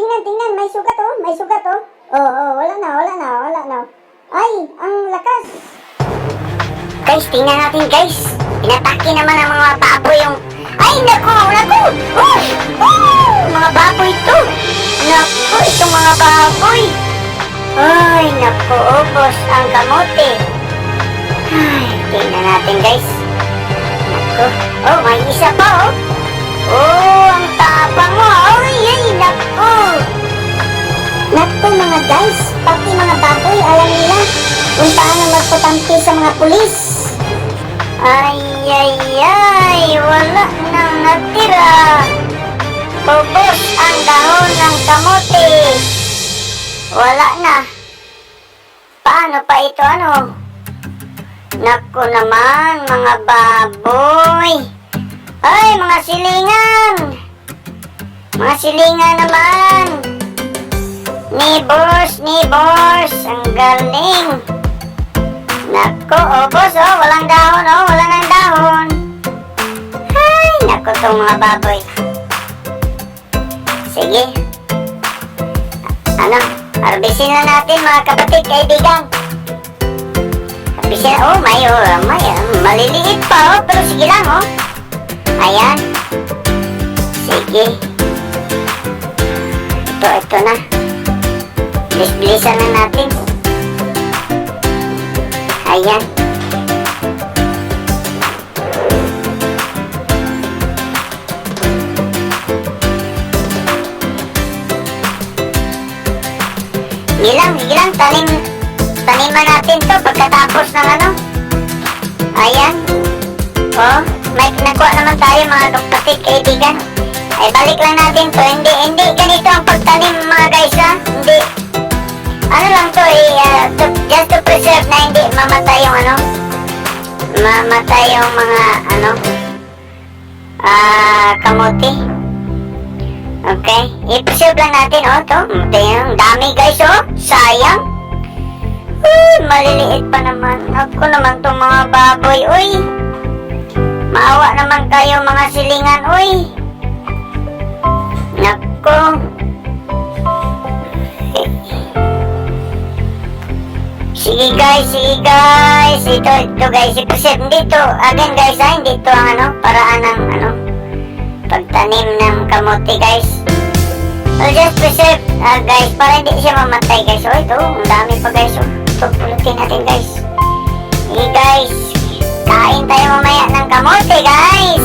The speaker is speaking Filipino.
tingnan, may sugat oh, may sugat oh. Oh, wala na. Ay, ang lakas. Guys, tingnan natin guys. Inatake naman ang mga baboy yung... Ay, naku! Mga baboy to. Naku, itong mga baboy. Ay, naku, ubos ang kamote. Ay, tingnan natin guys. Naku, oh, may isa pa oh. Oh, ang tapang mo. Ay, naku. Naku mga guys, pati mga baboy, alam nila kung paano magpatampi sa mga pulis. Ay, wala nang natira. Ubos ang dahon ng kamote. Wala na. Paano pa ito ano? Naku naman, mga baboy. Ay, mga silingan. Mga silingan naman. Nibors, ang galing. Naku, ubos oh, walang dahon oh, wala nang dahon. Ay, naku tong mga baboy. Sige. Ano, harbisin na natin mga kapatid, kaibigan. Harbisin, oh, may maliliit pa oh, pero sige lang oh. Ayan. Sige. Ito na. Bilis-bilisan na natin. Ayan. Sige lang, taniman natin to pagkatapos ng ano. Ayan. Oh, may nakuha naman tayo mga kapatid, kaibigan. Ay, balik lang natin to. Hindi ganito ang pagtanim mga guys ha. Hindi. Ano lang to just to preserve na hindi mamatay yung ano. Mamatay yung mga ano. Kamote. Okay. I-preserve lang natin to. Ang dami guys sayang. Maliliit pa naman. Ako naman tong mga baboy. Uy. Maawa naman kayo mga silingan. Uy. Nako. Sige guys. Ito guys, i-preserve dito. Again guys hindi ito ang ano, paraan ng ano, pagtanim ng kamote guys. So just preserve guys, para hindi siya mamatay guys. Oh, ito, ang dami pa guys. Ito, pulutin natin guys. Sige guys, kain tayo mamaya ng kamote guys.